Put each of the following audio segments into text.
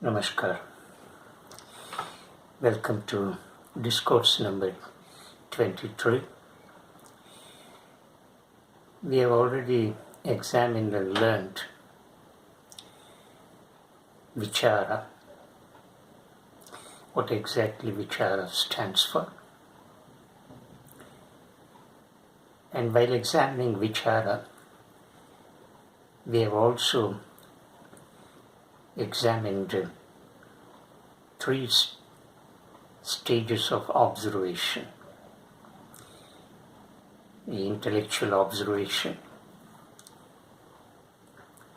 Namaskar. Welcome to Discourse number 23. We have already examined and learned Vichara, what exactly Vichara stands for. And while examining Vichara, we have also examined three stages of observation: the intellectual observation,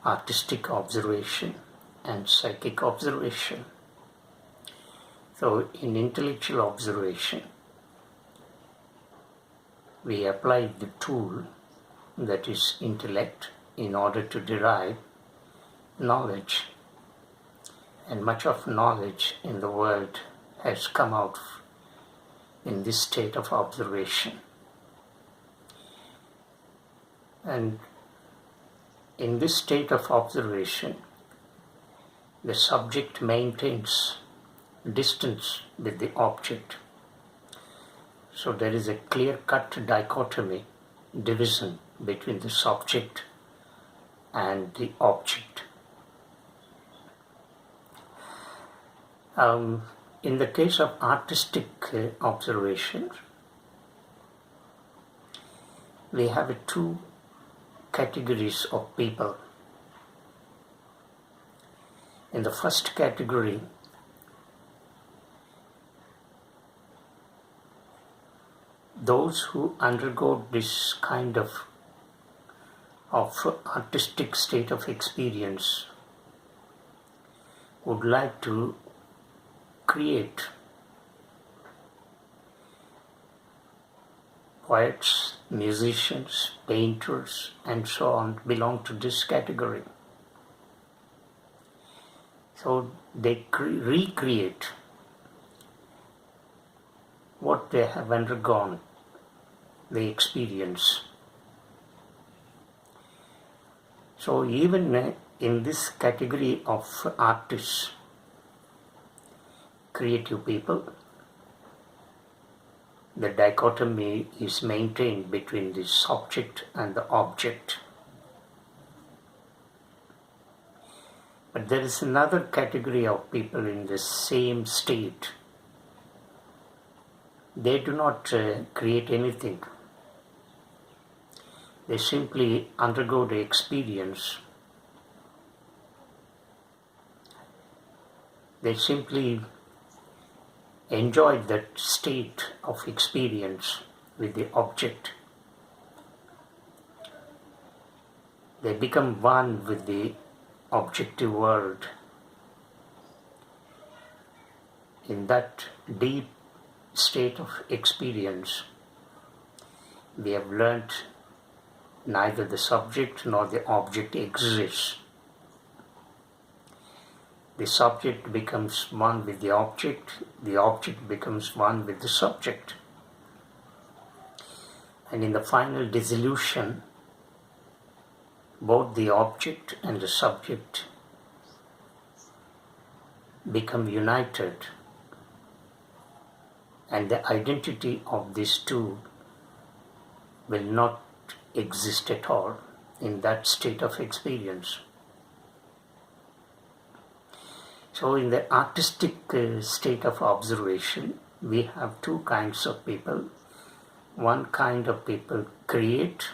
artistic observation, and psychic observation. So in intellectual observation, we apply the tool that is intellect in order to derive knowledge. And much of knowledge in the world has come out in this state of observation. And in this state of observation, the subject maintains distance with the object. So there is a clear-cut dichotomy, division between the subject and the object. In the case of artistic observations, we have two categories of people. In the first category, those who undergo this kind of artistic state of experience would like to create. Poets, musicians, painters, and so on belong to this category. So they recreate what they have undergone, the experience. So even in this category of artists, creative people, the dichotomy is maintained between the subject and the object. But there is another category of people in the same state. They do not create anything. They simply undergo the experience. They simply enjoy that state of experience with the object. They become one with the objective world. In that deep state of experience, we have learnt neither the subject nor the object exists. The subject becomes one with the object becomes one with the subject. And in the final dissolution, both the object and the subject become united, and the identity of these two will not exist at all in that state of experience. So in the artistic state of observation, we have two kinds of people. One kind of people create,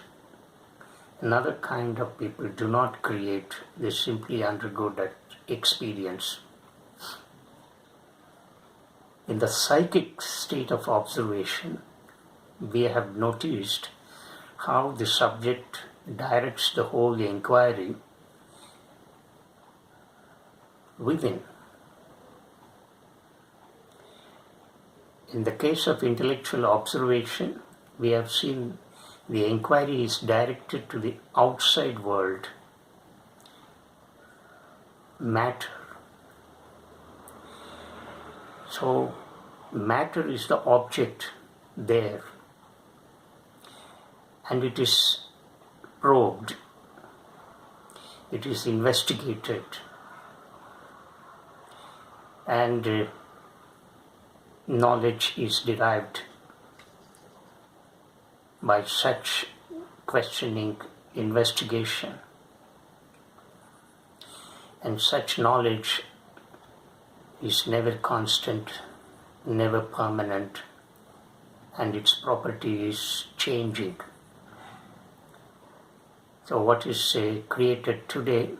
another kind of people do not create, they simply undergo that experience. In the psychic state of observation, we have noticed how the subject directs the whole inquiry within. In the case of intellectual observation, we have seen the inquiry is directed to the outside world, matter. So, matter is the object there, and it is probed, it is investigated. and knowledge is derived by such questioning, investigation, and such knowledge is never constant, never permanent, and its property is changing. So what is created today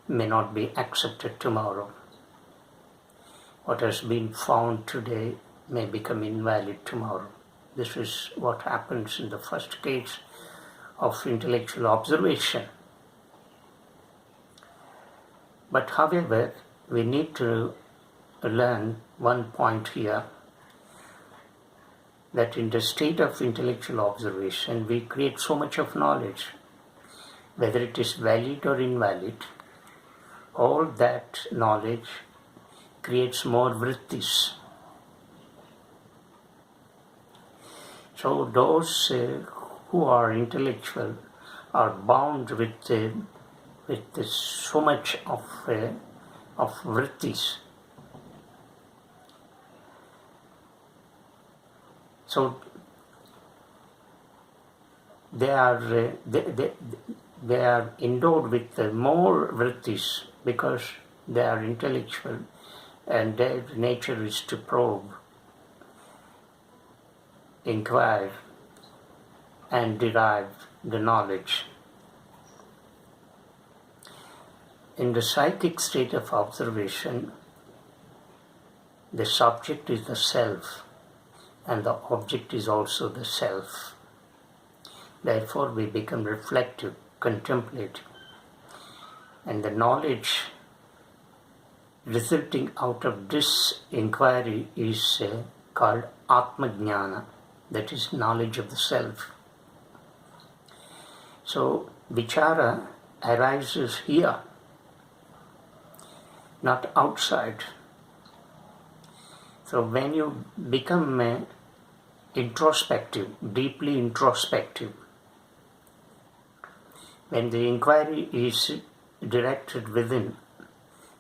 may not be accepted tomorrow. What has been found today may become invalid tomorrow. This is what happens in the first case of intellectual observation. But however, we need to learn one point here, that in the state of intellectual observation, we create so much of knowledge, whether it is valid or invalid. All that knowledge creates more vrittis. So those who are intellectual are bound with so much of vrittis. So they are endowed with more vrittis because they are intellectual, and their nature is to probe, inquire, and derive the knowledge. In the psychic state of observation, the subject is the self, and the object is also the self. Therefore, we become reflective, contemplative, and the knowledge resulting out of this inquiry is called Atma-jnana, that is knowledge of the self. So, Vichara arises here, not outside. So when you become introspective, deeply introspective, when the inquiry is directed within,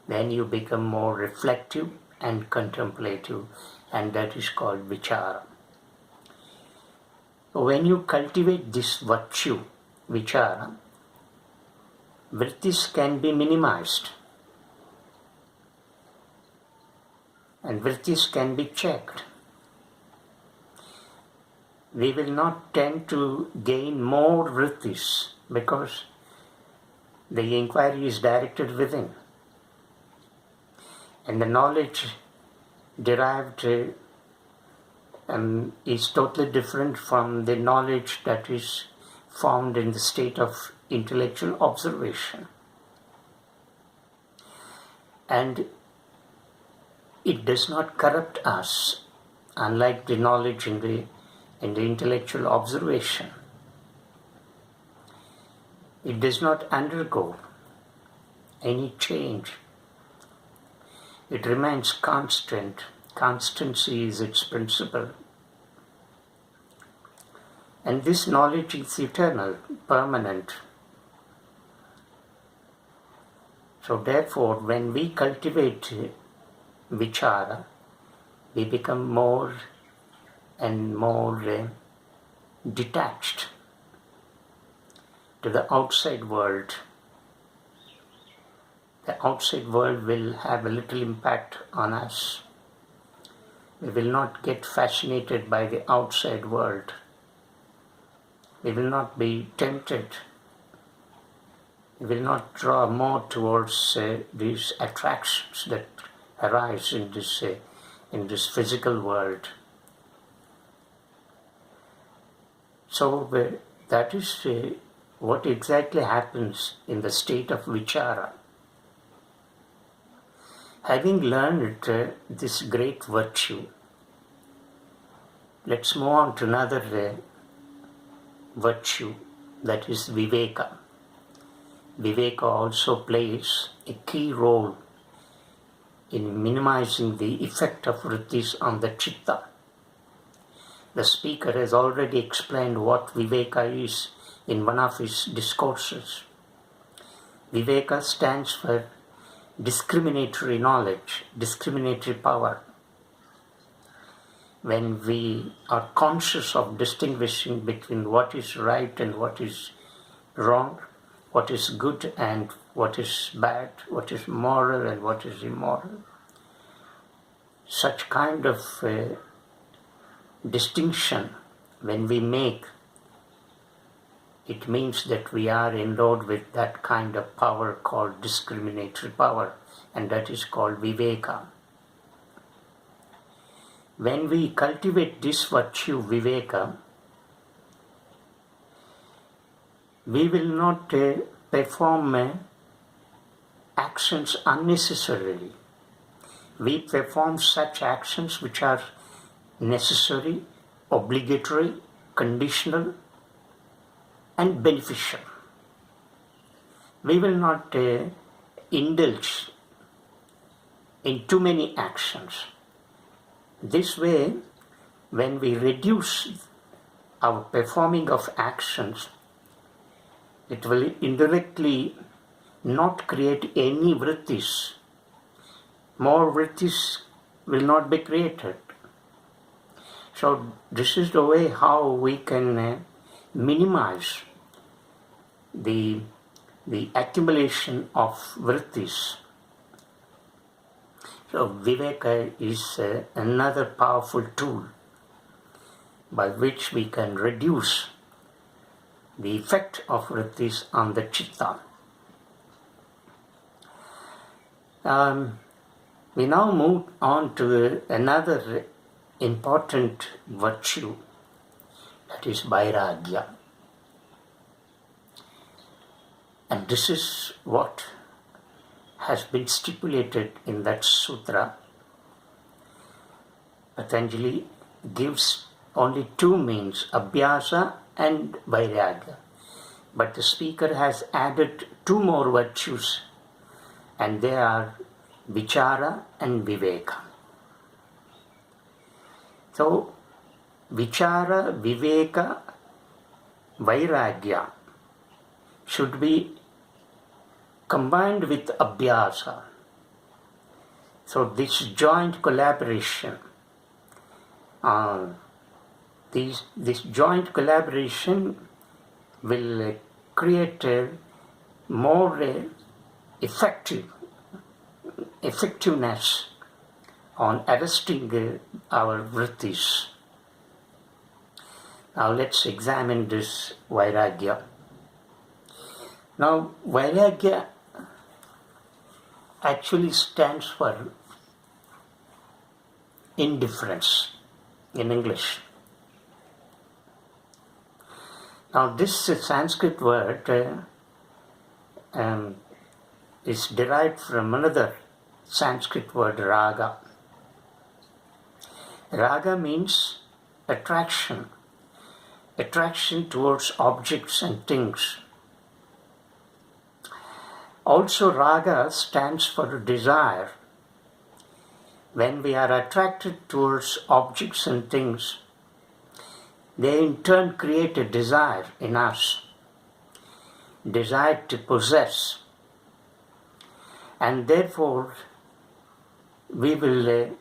then you become more reflective and contemplative, and that is called Vichara. So when you cultivate this virtue, Vichara, Vrittis can be minimized, and Vrittis can be checked. We will not tend to gain more Vrittis because the inquiry is directed within, and the knowledge derived is totally different from the knowledge that is found in the state of intellectual observation. And it does not corrupt us, unlike the knowledge in the intellectual observation. It does not undergo any change. It remains constant. Constancy is its principle. And this knowledge is eternal, permanent. So therefore, when we cultivate Vichara, we become more and more detached to the outside world. The outside world will have a little impact on us. We will not get fascinated by the outside world. We will not be tempted. We will not draw more towards these attractions that arise in this physical world. So that is what exactly happens in the state of Vichara. Having learned this great virtue, let's move on to another virtue, that is Viveka. Viveka also plays a key role in minimizing the effect of Vrittis on the Chitta. The speaker has already explained what Viveka is in one of his discourses. Viveka stands for discriminatory knowledge, discriminatory power. When we are conscious of distinguishing between what is right and what is wrong, what is good and what is bad, what is moral and what is immoral, such kind of distinction when we make, it means that we are endowed with that kind of power called discriminatory power, and that is called Viveka. When we cultivate this virtue, Viveka, we will not perform actions unnecessarily. We perform such actions which are necessary, obligatory, conditional, and beneficial. We will not indulge in too many actions. This way, when we reduce our performing of actions, it will indirectly not create any Vrittis. More Vrittis will not be created. So this is the way how we can minimize the accumulation of Vrittis. So Viveka is another powerful tool by which we can reduce the effect of Vrittis on the Chitta. We now move on to another important virtue, that is Vairagya. And this is what has been stipulated in that sutra. Patanjali gives only two means, Abhyasa and Vairagya. But the speaker has added two more virtues, and they are Vichara and Viveka. So, Vichara, Viveka, Vairagya should be combined with Abhyasa. So this joint collaboration, this joint collaboration will create a more effectiveness on arresting our Vrittis. Now let's examine this Vairagya. Now Vairagya actually stands for indifference in English. Now this Sanskrit word is derived from another Sanskrit word, raga. Raga means attraction towards objects and things. Also, raga stands for desire. When we are attracted towards objects and things, they in turn create a desire in us, desire to possess. And therefore, we will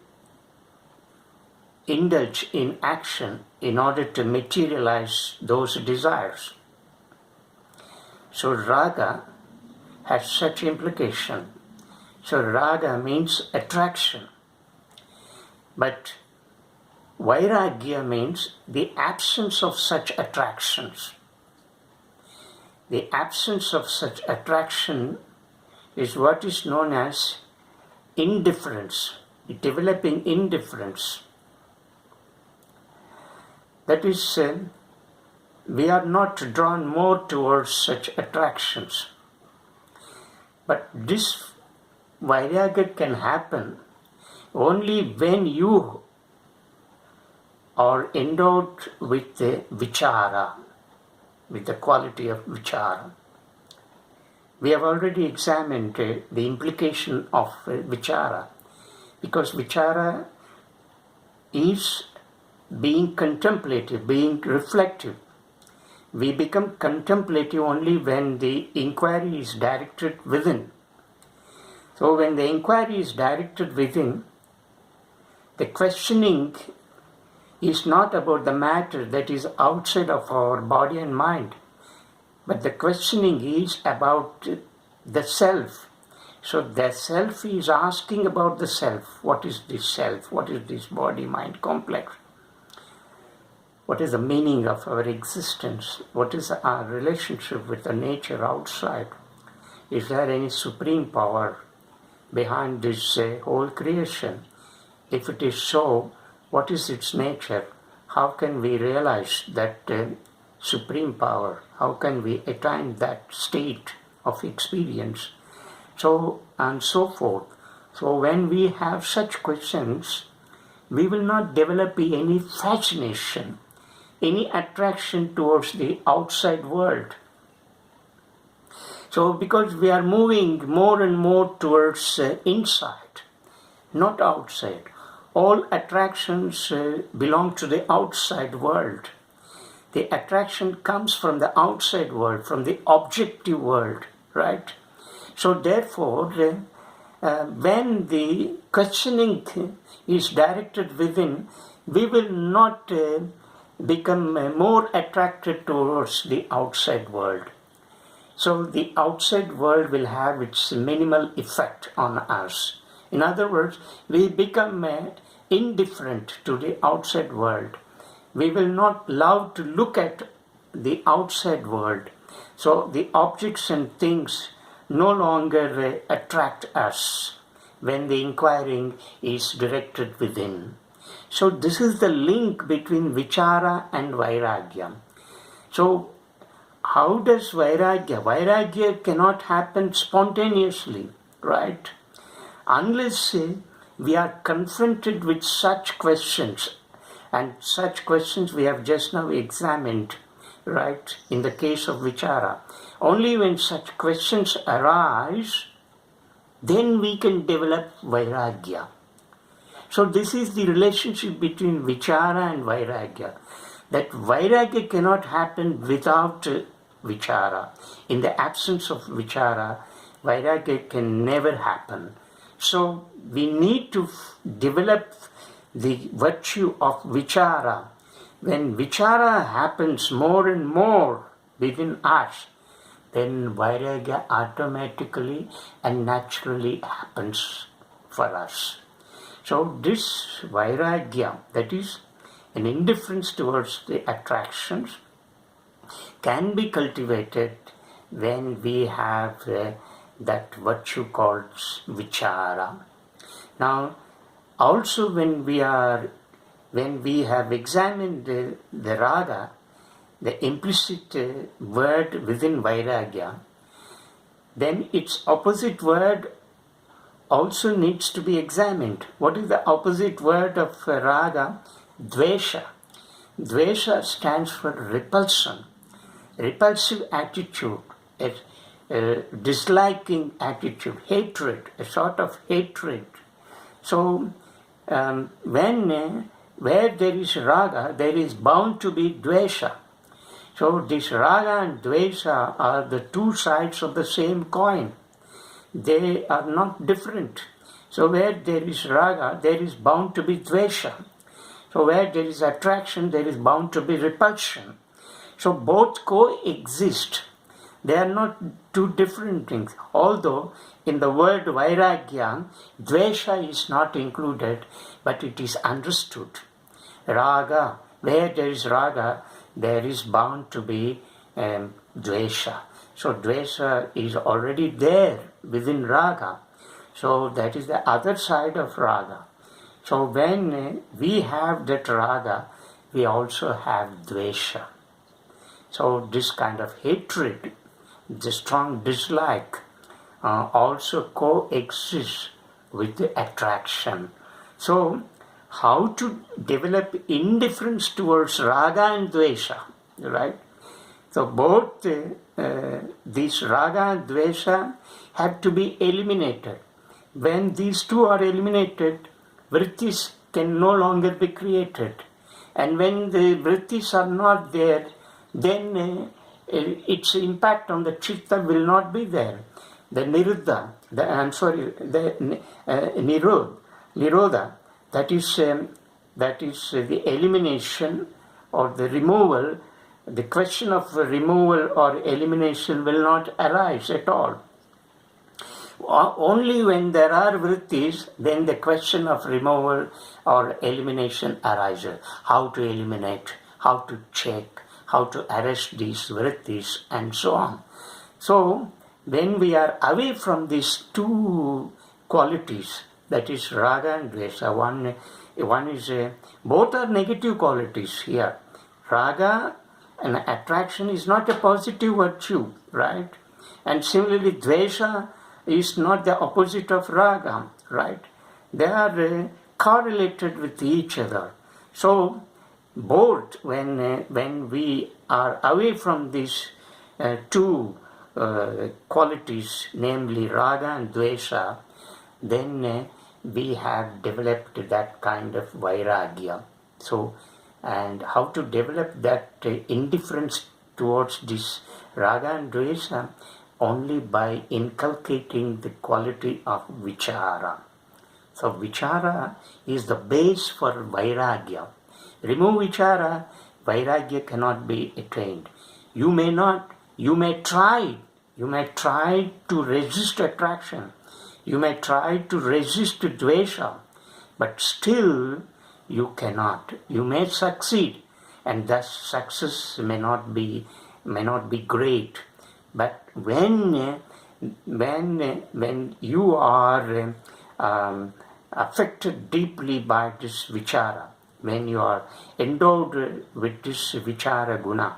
indulge in action in order to materialize those desires. So, raga has such implication. So raga means attraction. But Vairagya means the absence of such attractions. The absence of such attraction is what is known as indifference, developing indifference. That is, we are not drawn more towards such attractions. But this Vairagya can happen only when you are endowed with the Vichara, with the quality of Vichara. We have already examined the implication of Vichara, because Vichara is being contemplative, being reflective. We become contemplative only when the inquiry is directed within. So when the inquiry is directed within, the questioning is not about the matter that is outside of our body and mind, but the questioning is about the self. So the self is asking about the self. What is this self? What is this body-mind complex? What is the meaning of our existence? What is our relationship with the nature outside? Is there any supreme power behind this whole creation? If it is so, what is its nature? How can we realize that supreme power? How can we attain that state of experience? So and so forth. So when we have such questions, we will not develop any fascination, any attraction towards the outside world. So because we are moving more and more towards inside, not outside. All attractions belong to the outside world. The attraction comes from the outside world, from the objective world, right? So therefore, when the questioning is directed within, we will not become more attracted towards the outside world. So the outside world will have its minimal effect on us. In other words, we become indifferent to the outside world. We will not love to look at the outside world. So the objects and things no longer attract us when the inquiring is directed within. So this is the link between Vichara and Vairagya. So how does Vairagya? Vairagya cannot happen spontaneously, right? Unless we are confronted with such questions, and such questions we have just now examined, right, in the case of Vichara. Only when such questions arise, then we can develop Vairagya. So this is the relationship between Vichara and Vairagya. That Vairagya cannot happen without Vichara. In the absence of Vichara, Vairagya can never happen. So we need to develop the virtue of Vichara. When Vichara happens more and more within us, then Vairagya automatically and naturally happens for us. So this Vairagya, that is an indifference towards the attractions, can be cultivated when we have that virtue called Vichara. Now, also when we have examined the raga, the implicit word within Vairagya, then its opposite word also needs to be examined. What is the opposite word of raga? Dvesha. Dvesha stands for repulsion, repulsive attitude, a disliking attitude, hatred, a sort of hatred. So where there is raga, there is bound to be dvesha. So this raga and dvesha are the two sides of the same coin. They are not different. So where there is raga, there is bound to be dvesha. So where there is attraction, there is bound to be repulsion. So both coexist. They are not two different things. Although in the word Vairagya, dvesha is not included, but it is understood. Raga, where there is raga, there is bound to be dvesha. So dvesha is already there within raga. So that is the other side of raga. So when we have that raga, we also have dvesha. So this kind of hatred, the strong dislike, also coexists with the attraction. So how to develop indifference towards raga and dvesha, right? So both these raga and dvesha have to be eliminated. When these two are eliminated, Vrittis can no longer be created. And when the Vrittis are not there, then its impact on the Chitta will not be there. the nirodha, nirodha, that is the elimination or the removal. The question of removal or elimination will not arise at all. Only when there are vrittis, then the question of removal or elimination arises. How to eliminate, how to check, how to arrest these vrittis, and so on. So, when we are away from these two qualities, that is raga and dvesha, one is both are negative qualities here. Raga and attraction is not a positive virtue, right? And similarly, dvesha is not the opposite of raga, right? They are correlated with each other. So, both when we are away from these two qualities, namely raga and dvesha, then we have developed that kind of vairagya. So, and how to develop that indifference towards this raga and dvesha? Only by inculcating the quality of vichara. So vichara is the base for vairagya. Remove vichara, vairagya cannot be attained. You may try to resist attraction. You may try to resist dvesha, but still you cannot. You may succeed, and thus success may not be great. But when you are affected deeply by this vichara, when you are endowed with this vichara guna,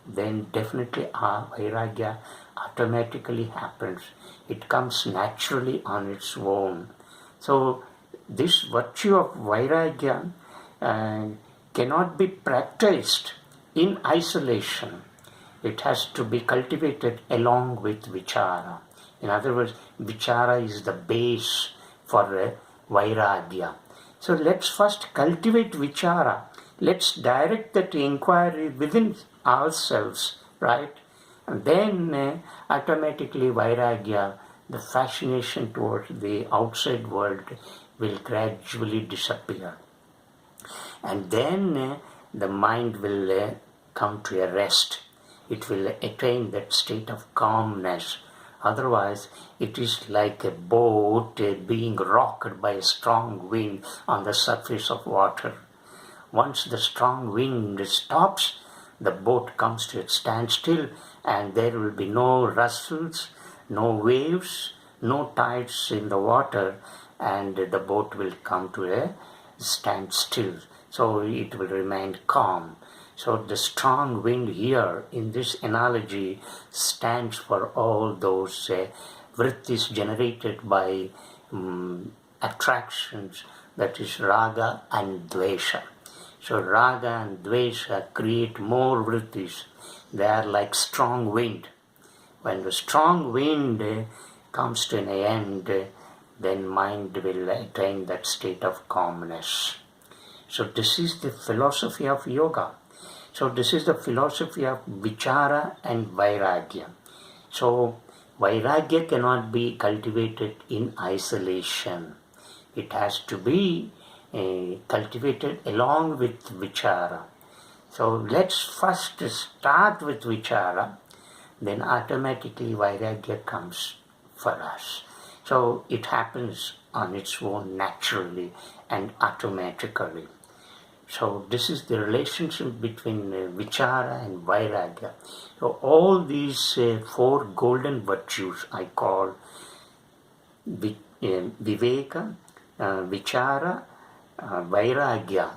then definitely our vairagya automatically happens. It comes naturally on its own. So this virtue of vairagya cannot be practiced in isolation. It has to be cultivated along with vichara. In other words, vichara is the base for vairagya. So let's first cultivate vichara. Let's direct that inquiry within ourselves, right? And then automatically vairagya, the fascination towards the outside world, will gradually disappear. And then the mind will come to a rest. It will attain that state of calmness. Otherwise, it is like a boat being rocked by a strong wind on the surface of water. Once the strong wind stops, the boat comes to a standstill, and there will be no rustles, no waves, no tides in the water, and the boat will come to a standstill. So it will remain calm. So the strong wind here in this analogy stands for all those vrittis generated by attractions, that is raga and dvesha. So raga and dvesha create more vrittis. They are like strong wind. When the strong wind comes to an end, then mind will attain that state of calmness. So this is the philosophy of yoga. So this is the philosophy of vichara and vairagya. So vairagya cannot be cultivated in isolation. It has to be cultivated along with vichara. So let's first start with vichara, then automatically vairagya comes for us. So it happens on its own naturally and automatically. So this is the relationship between vichara and vairagya. So all these four golden virtues I call Viveka, Vichara, Vairagya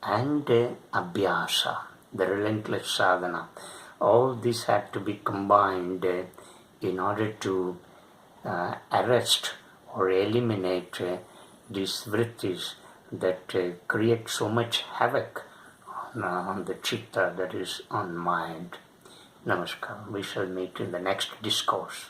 and Abhyasa, the relentless sadhana. All these have to be combined in order to arrest or eliminate these vrittis that create so much havoc on the chitta, that is on mind. Namaskar. We shall meet in the next discourse.